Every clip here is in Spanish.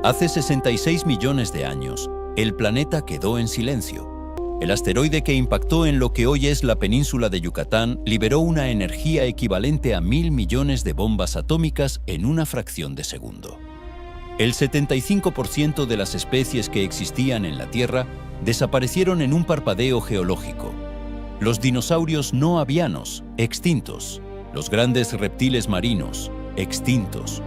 Hace 66 millones de años, el planeta quedó en silencio. El asteroide que impactó en lo que hoy es la península de Yucatán liberó una energía equivalente a 1.000 millones de bombas atómicas en una fracción de segundo. El 75% de las especies que existían en la Tierra desaparecieron en un parpadeo geológico. Los dinosaurios no avianos, extintos. Los grandes reptiles marinos, extintos.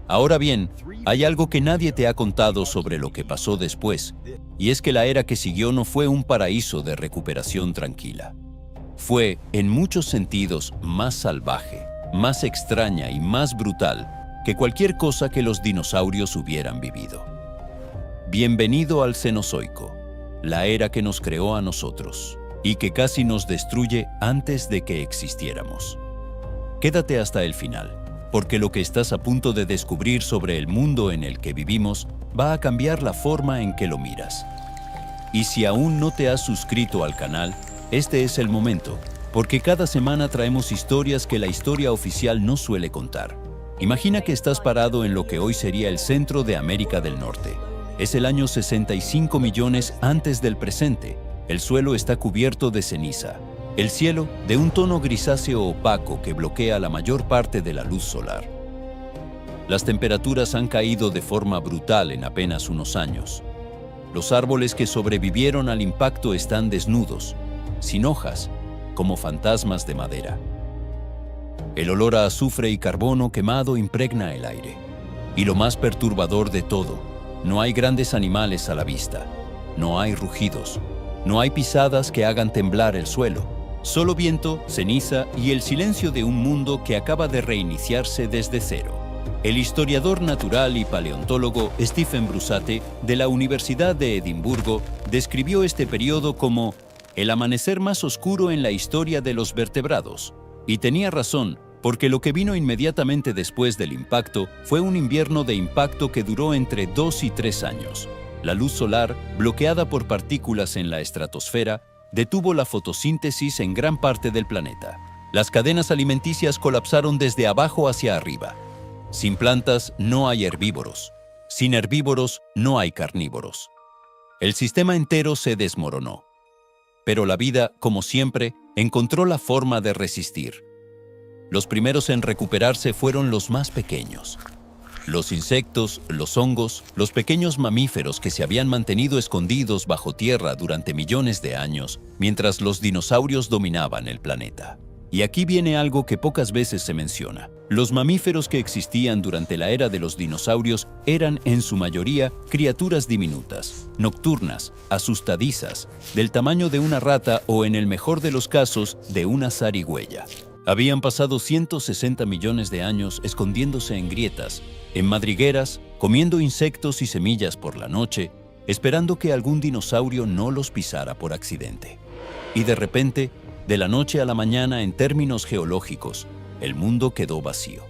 Ahora bien, hay algo que nadie te ha contado sobre lo que pasó después, y es que la era que siguió no fue un paraíso de recuperación tranquila. Fue, en muchos sentidos, más salvaje, más extraña y más brutal que cualquier cosa que los dinosaurios hubieran vivido. Bienvenido al Cenozoico, la era que nos creó a nosotros, y que casi nos destruye antes de que existiéramos. Quédate hasta el final, porque lo que estás a punto de descubrir sobre el mundo en el que vivimos va a cambiar la forma en que lo miras. Y si aún no te has suscrito al canal, este es el momento, porque cada semana traemos historias que la historia oficial no suele contar. Imagina que estás parado en lo que hoy sería el centro de América del Norte. Es el año 65 millones antes del presente. El suelo está cubierto de ceniza. El cielo de un tono grisáceo opaco que bloquea la mayor parte de la luz solar. Las temperaturas han caído de forma brutal en apenas unos años. Los árboles que sobrevivieron al impacto están desnudos, sin hojas, como fantasmas de madera. El olor a azufre y carbono quemado impregna el aire. Y lo más perturbador de todo, no hay grandes animales a la vista, no hay rugidos, no hay pisadas que hagan temblar el suelo, solo viento, ceniza y el silencio de un mundo que acaba de reiniciarse desde cero. El historiador natural y paleontólogo Stephen Brusate, de la Universidad de Edimburgo, describió este periodo como el amanecer más oscuro en la historia de los vertebrados. Y tenía razón, porque lo que vino inmediatamente después del impacto fue un invierno de impacto que duró entre 2 y 3 años. La luz solar, bloqueada por partículas en la estratosfera, detuvo la fotosíntesis en gran parte del planeta. Las cadenas alimenticias colapsaron desde abajo hacia arriba. Sin plantas no hay herbívoros. Sin herbívoros no hay carnívoros. El sistema entero se desmoronó. Pero la vida, como siempre, encontró la forma de resistir. Los primeros en recuperarse fueron los más pequeños. Los insectos, los hongos, los pequeños mamíferos que se habían mantenido escondidos bajo tierra durante millones de años, mientras los dinosaurios dominaban el planeta. Y aquí viene algo que pocas veces se menciona. Los mamíferos que existían durante la era de los dinosaurios eran, en su mayoría, criaturas diminutas, nocturnas, asustadizas, del tamaño de una rata o, en el mejor de los casos, de una zarigüeya. Habían pasado 160 millones de años escondiéndose en grietas, en madrigueras, comiendo insectos y semillas por la noche, esperando que algún dinosaurio no los pisara por accidente. Y de repente, de la noche a la mañana en términos geológicos, el mundo quedó vacío.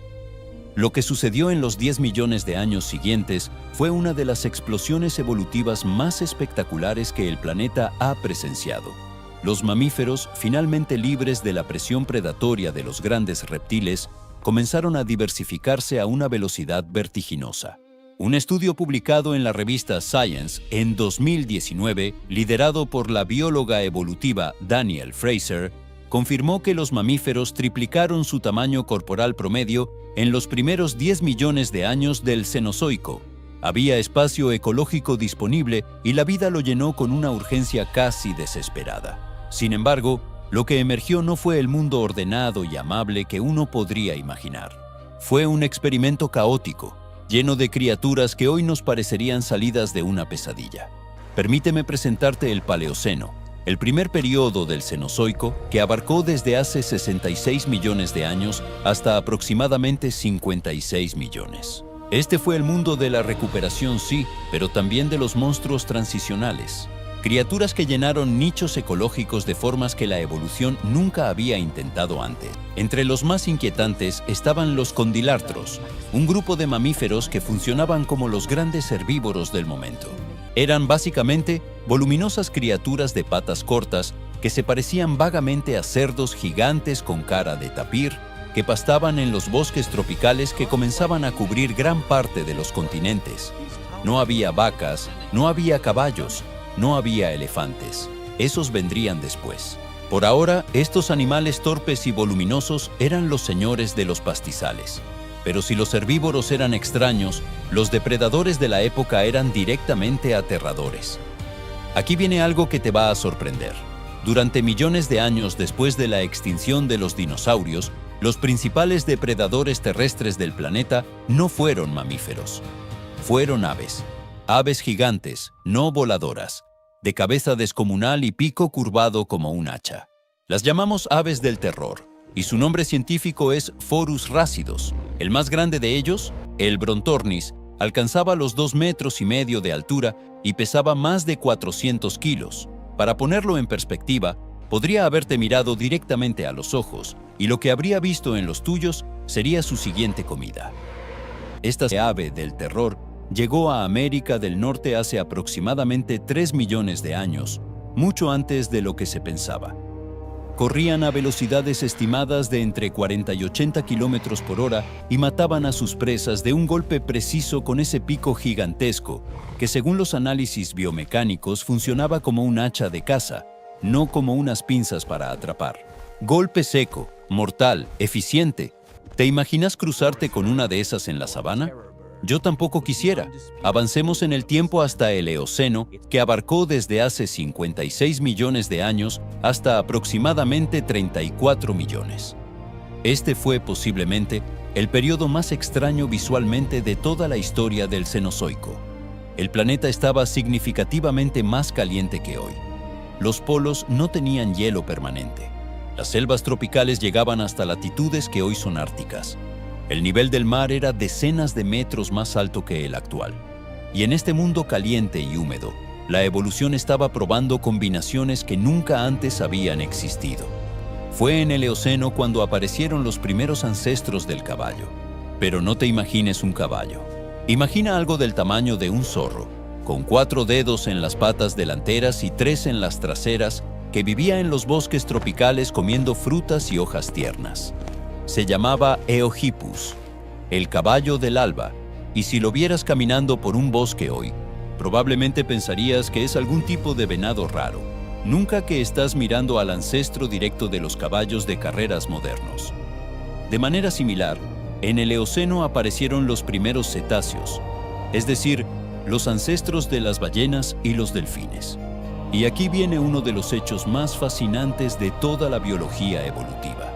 Lo que sucedió en los 10 millones de años siguientes fue una de las explosiones evolutivas más espectaculares que el planeta ha presenciado. Los mamíferos, finalmente libres de la presión predatoria de los grandes reptiles, comenzaron a diversificarse a una velocidad vertiginosa. Un estudio publicado en la revista Science en 2019, liderado por la bióloga evolutiva Danielle Fraser, confirmó que los mamíferos triplicaron su tamaño corporal promedio en los primeros 10 millones de años del Cenozoico. Había espacio ecológico disponible y la vida lo llenó con una urgencia casi desesperada. Sin embargo, lo que emergió no fue el mundo ordenado y amable que uno podría imaginar. Fue un experimento caótico, lleno de criaturas que hoy nos parecerían salidas de una pesadilla. Permíteme presentarte el Paleoceno, el primer periodo del Cenozoico que abarcó desde hace 66 millones de años hasta aproximadamente 56 millones. Este fue el mundo de la recuperación, sí, pero también de los monstruos transicionales. Criaturas que llenaron nichos ecológicos de formas que la evolución nunca había intentado antes. Entre los más inquietantes estaban los condilartros, un grupo de mamíferos que funcionaban como los grandes herbívoros del momento. Eran básicamente voluminosas criaturas de patas cortas que se parecían vagamente a cerdos gigantes con cara de tapir, que pastaban en los bosques tropicales que comenzaban a cubrir gran parte de los continentes. No había vacas, no había caballos, no había elefantes. Esos vendrían después. Por ahora, estos animales torpes y voluminosos eran los señores de los pastizales. Pero si los herbívoros eran extraños, los depredadores de la época eran directamente aterradores. Aquí viene algo que te va a sorprender. Durante millones de años después de la extinción de los dinosaurios, los principales depredadores terrestres del planeta no fueron mamíferos. Fueron aves. Aves gigantes, no voladoras, de cabeza descomunal y pico curvado como un hacha. Las llamamos aves del terror, y su nombre científico es Phorus racidos. El más grande de ellos, el Brontornis, alcanzaba los 2,5 metros de altura y pesaba más de 400 kilos. Para ponerlo en perspectiva, podría haberte mirado directamente a los ojos, y lo que habría visto en los tuyos sería su siguiente comida. Esta ave del terror llegó a América del Norte hace aproximadamente 3 millones de años, mucho antes de lo que se pensaba. Corrían a velocidades estimadas de entre 40 y 80 kilómetros por hora y mataban a sus presas de un golpe preciso con ese pico gigantesco, que según los análisis biomecánicos funcionaba como un hacha de caza, no como unas pinzas para atrapar. Golpe seco, mortal, eficiente. ¿Te imaginas cruzarte con una de esas en la sabana? Yo tampoco quisiera. Avancemos en el tiempo hasta el Eoceno, que abarcó desde hace 56 millones de años hasta aproximadamente 34 millones. Este fue posiblemente el periodo más extraño visualmente de toda la historia del Cenozoico. El planeta estaba significativamente más caliente que hoy. Los polos no tenían hielo permanente. Las selvas tropicales llegaban hasta latitudes que hoy son árticas. El nivel del mar era decenas de metros más alto que el actual. Y en este mundo caliente y húmedo, la evolución estaba probando combinaciones que nunca antes habían existido. Fue en el Eoceno cuando aparecieron los primeros ancestros del caballo. Pero no te imagines un caballo. Imagina algo del tamaño de un zorro, con 4 dedos en las patas delanteras y 3 en las traseras, que vivía en los bosques tropicales comiendo frutas y hojas tiernas. Se llamaba Eohippus, el caballo del alba, y si lo vieras caminando por un bosque hoy, probablemente pensarías que es algún tipo de venado raro, nunca que estás mirando al ancestro directo de los caballos de carreras modernos. De manera similar, en el Eoceno aparecieron los primeros cetáceos, es decir, los ancestros de las ballenas y los delfines. Y aquí viene uno de los hechos más fascinantes de toda la biología evolutiva.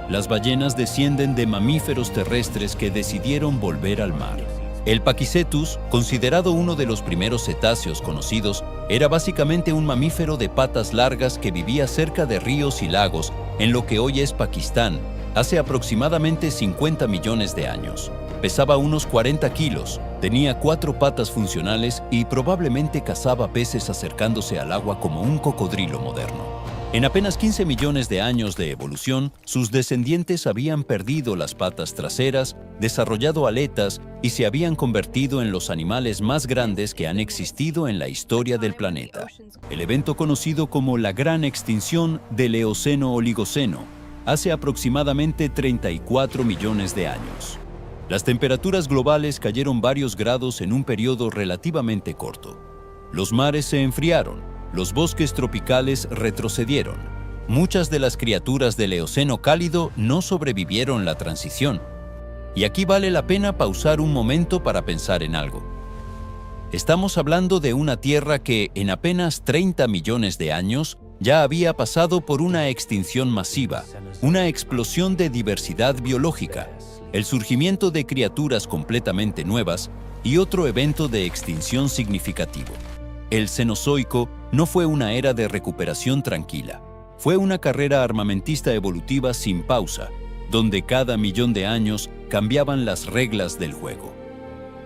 Las ballenas descienden de mamíferos terrestres que decidieron volver al mar. El Pakicetus, considerado uno de los primeros cetáceos conocidos, era básicamente un mamífero de patas largas que vivía cerca de ríos y lagos en lo que hoy es Pakistán, hace aproximadamente 50 millones de años. Pesaba unos 40 kilos, tenía 4 patas funcionales y probablemente cazaba peces acercándose al agua como un cocodrilo moderno. En apenas 15 millones de años de evolución, sus descendientes habían perdido las patas traseras, desarrollado aletas y se habían convertido en los animales más grandes que han existido en la historia del planeta. El evento conocido como la Gran Extinción del Eoceno-Oligoceno, hace aproximadamente 34 millones de años. Las temperaturas globales cayeron varios grados en un periodo relativamente corto. Los mares se enfriaron. Los bosques tropicales retrocedieron. Muchas de las criaturas del Eoceno cálido no sobrevivieron la transición. Y aquí vale la pena pausar un momento para pensar en algo. Estamos hablando de una Tierra que, en apenas 30 millones de años, ya había pasado por una extinción masiva, una explosión de diversidad biológica, el surgimiento de criaturas completamente nuevas y otro evento de extinción significativo. El Cenozoico no fue una era de recuperación tranquila. Fue una carrera armamentista evolutiva sin pausa, donde cada millón de años cambiaban las reglas del juego.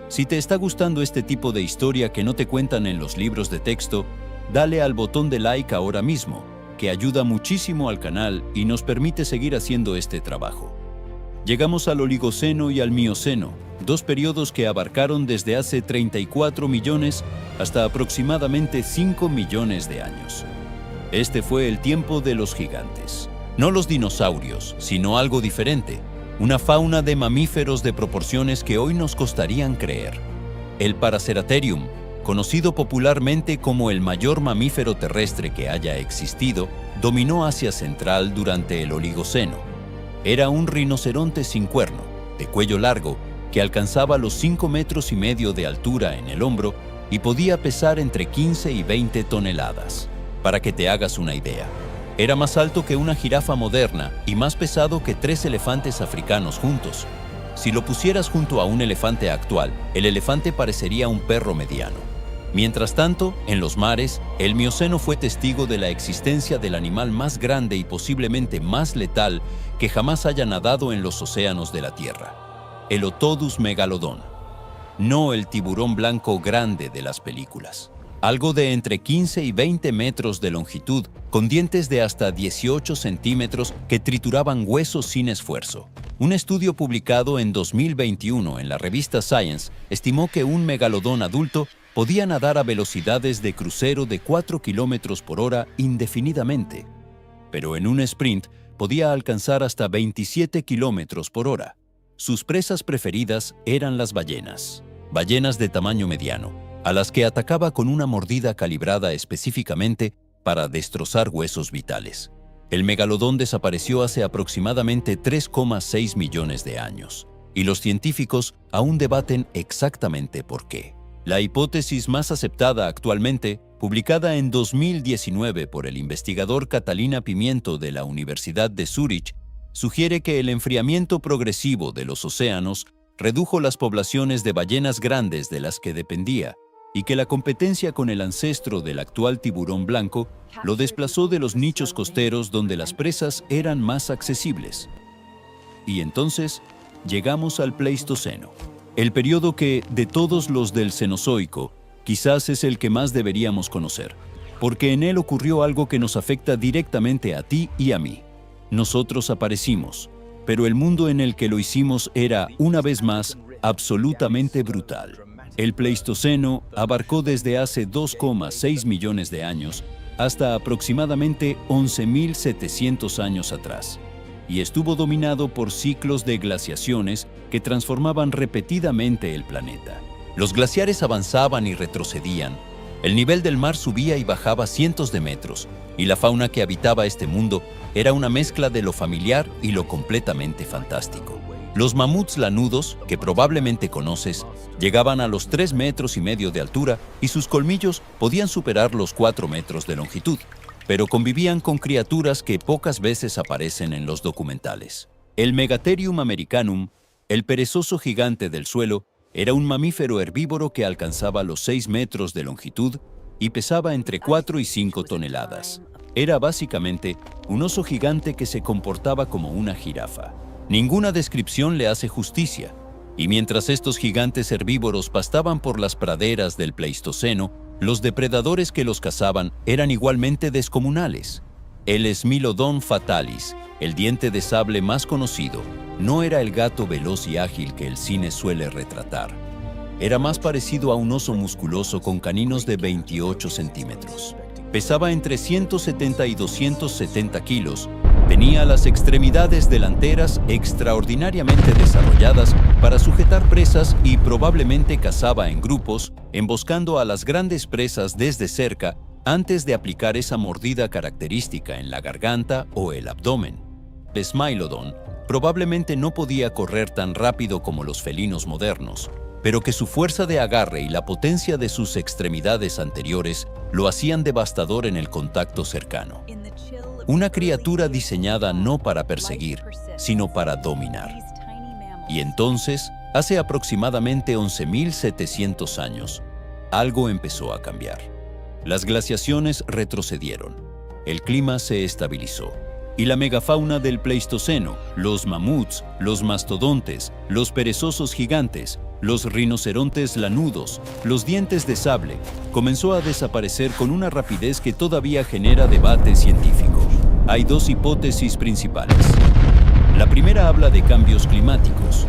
Si te está gustando este tipo de historia que no te cuentan en los libros de texto, dale al botón de like ahora mismo, que ayuda muchísimo al canal y nos permite seguir haciendo este trabajo. Llegamos al Oligoceno y al Mioceno, 2 periodos que abarcaron desde hace 34 millones hasta aproximadamente 5 millones de años. Este fue el tiempo de los gigantes. No los dinosaurios, sino algo diferente, una fauna de mamíferos de proporciones que hoy nos costarían creer. El Paraceratherium, conocido popularmente como el mayor mamífero terrestre que haya existido, dominó Asia Central durante el Oligoceno. Era un rinoceronte sin cuerno, de cuello largo, que alcanzaba los 5,5 metros de altura en el hombro y podía pesar entre 15 y 20 toneladas. Para que te hagas una idea, era más alto que una jirafa moderna y más pesado que 3 elefantes africanos juntos. Si lo pusieras junto a un elefante actual, el elefante parecería un perro mediano. Mientras tanto, en los mares, el Mioceno fue testigo de la existencia del animal más grande y posiblemente más letal que jamás haya nadado en los océanos de la Tierra: el Otodus megalodon. No el tiburón blanco grande de las películas. Algo de entre 15 y 20 metros de longitud, con dientes de hasta 18 centímetros que trituraban huesos sin esfuerzo. Un estudio publicado en 2021 en la revista Science estimó que un megalodón adulto podía nadar a velocidades de crucero de 4 kilómetros por hora indefinidamente, pero en un sprint podía alcanzar hasta 27 kilómetros por hora. Sus presas preferidas eran las ballenas de tamaño mediano, a las que atacaba con una mordida calibrada específicamente para destrozar huesos vitales. El megalodón desapareció hace aproximadamente 3,6 millones de años, y los científicos aún debaten exactamente por qué. La hipótesis más aceptada actualmente, publicada en 2019 por el investigador Catalina Pimiento de la Universidad de Zúrich, sugiere que el enfriamiento progresivo de los océanos redujo las poblaciones de ballenas grandes de las que dependía, y que la competencia con el ancestro del actual tiburón blanco lo desplazó de los nichos costeros donde las presas eran más accesibles. Y entonces llegamos al Pleistoceno, el periodo que, de todos los del Cenozoico, quizás es el que más deberíamos conocer, porque en él ocurrió algo que nos afecta directamente a ti y a mí. Nosotros aparecimos, pero el mundo en el que lo hicimos era, una vez más, absolutamente brutal. El Pleistoceno abarcó desde hace 2,6 millones de años hasta aproximadamente 11.700 años atrás, y estuvo dominado por ciclos de glaciaciones que transformaban repetidamente el planeta. Los glaciares avanzaban y retrocedían, el nivel del mar subía y bajaba cientos de metros, y la fauna que habitaba este mundo era una mezcla de lo familiar y lo completamente fantástico. Los mamuts lanudos, que probablemente conoces, llegaban a los 3,5 metros de altura y sus colmillos podían superar los 4 metros de longitud, pero convivían con criaturas que pocas veces aparecen en los documentales. El Megatherium americanum, el perezoso gigante del suelo, era un mamífero herbívoro que alcanzaba los 6 metros de longitud y pesaba entre 4 y 5 toneladas. Era básicamente un oso gigante que se comportaba como una jirafa. Ninguna descripción le hace justicia, y mientras estos gigantes herbívoros pastaban por las praderas del Pleistoceno, los depredadores que los cazaban eran igualmente descomunales. El Smilodon fatalis, el diente de sable más conocido, no era el gato veloz y ágil que el cine suele retratar. Era más parecido a un oso musculoso con caninos de 28 centímetros. Pesaba entre 170 y 270 kilos. Tenía las extremidades delanteras extraordinariamente desarrolladas para sujetar presas y probablemente cazaba en grupos, emboscando a las grandes presas desde cerca antes de aplicar esa mordida característica en la garganta o el abdomen. El Smilodon probablemente no podía correr tan rápido como los felinos modernos, pero que su fuerza de agarre y la potencia de sus extremidades anteriores lo hacían devastador en el contacto cercano. Una criatura diseñada no para perseguir, sino para dominar. Y entonces, hace aproximadamente 11.700 años, algo empezó a cambiar. Las glaciaciones retrocedieron, el clima se estabilizó, y la megafauna del Pleistoceno, los mamuts, los mastodontes, los perezosos gigantes, los rinocerontes lanudos, los dientes de sable, comenzó a desaparecer con una rapidez que todavía genera debate científico. Hay dos hipótesis principales. La primera habla de cambios climáticos.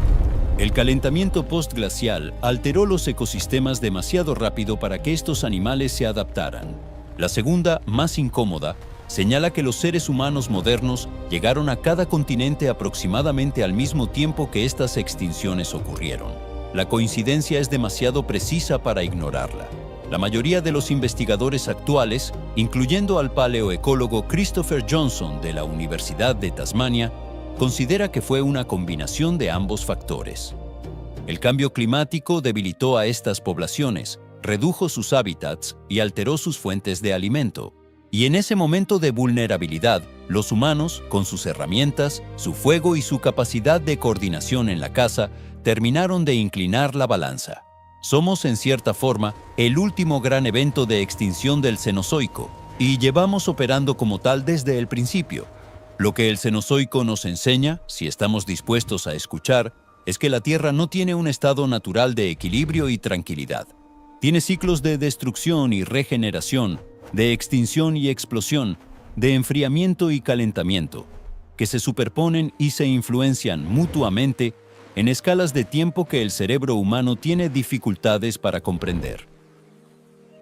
El calentamiento postglacial alteró los ecosistemas demasiado rápido para que estos animales se adaptaran. La segunda, más incómoda, señala que los seres humanos modernos llegaron a cada continente aproximadamente al mismo tiempo que estas extinciones ocurrieron. La coincidencia es demasiado precisa para ignorarla. La mayoría de los investigadores actuales, incluyendo al paleoecólogo Christopher Johnson de la Universidad de Tasmania, considera que fue una combinación de ambos factores. El cambio climático debilitó a estas poblaciones, redujo sus hábitats y alteró sus fuentes de alimento. Y en ese momento de vulnerabilidad, los humanos, con sus herramientas, su fuego y su capacidad de coordinación en la caza, terminaron de inclinar la balanza. Somos, en cierta forma, el último gran evento de extinción del Cenozoico, y llevamos operando como tal desde el principio. Lo que el Cenozoico nos enseña, si estamos dispuestos a escuchar, es que la Tierra no tiene un estado natural de equilibrio y tranquilidad. Tiene ciclos de destrucción y regeneración, de extinción y explosión, de enfriamiento y calentamiento, que se superponen y se influencian mutuamente en escalas de tiempo que el cerebro humano tiene dificultades para comprender.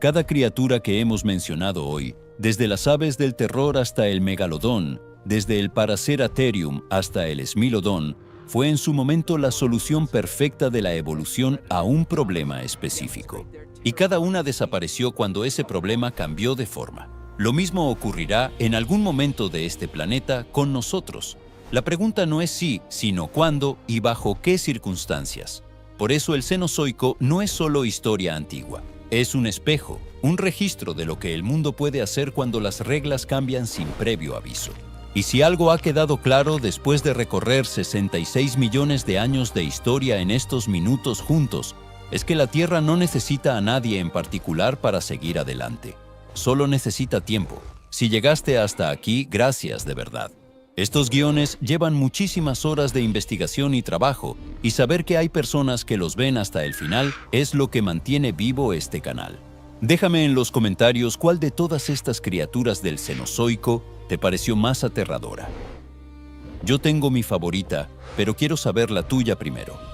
Cada criatura que hemos mencionado hoy, desde las aves del terror hasta el megalodón, desde el Paraceratherium hasta el Smilodon, fue en su momento la solución perfecta de la evolución a un problema específico. Y cada una desapareció cuando ese problema cambió de forma. Lo mismo ocurrirá en algún momento de este planeta con nosotros. La pregunta no es si, sino cuándo y bajo qué circunstancias. Por eso el Cenozoico no es solo historia antigua. Es un espejo, un registro de lo que el mundo puede hacer cuando las reglas cambian sin previo aviso. Y si algo ha quedado claro después de recorrer 66 millones de años de historia en estos minutos juntos, es que la Tierra no necesita a nadie en particular para seguir adelante. Solo necesita tiempo. Si llegaste hasta aquí, gracias de verdad. Estos guiones llevan muchísimas horas de investigación y trabajo, y saber que hay personas que los ven hasta el final es lo que mantiene vivo este canal. Déjame en los comentarios cuál de todas estas criaturas del Cenozoico te pareció más aterradora. Yo tengo mi favorita, pero quiero saber la tuya primero.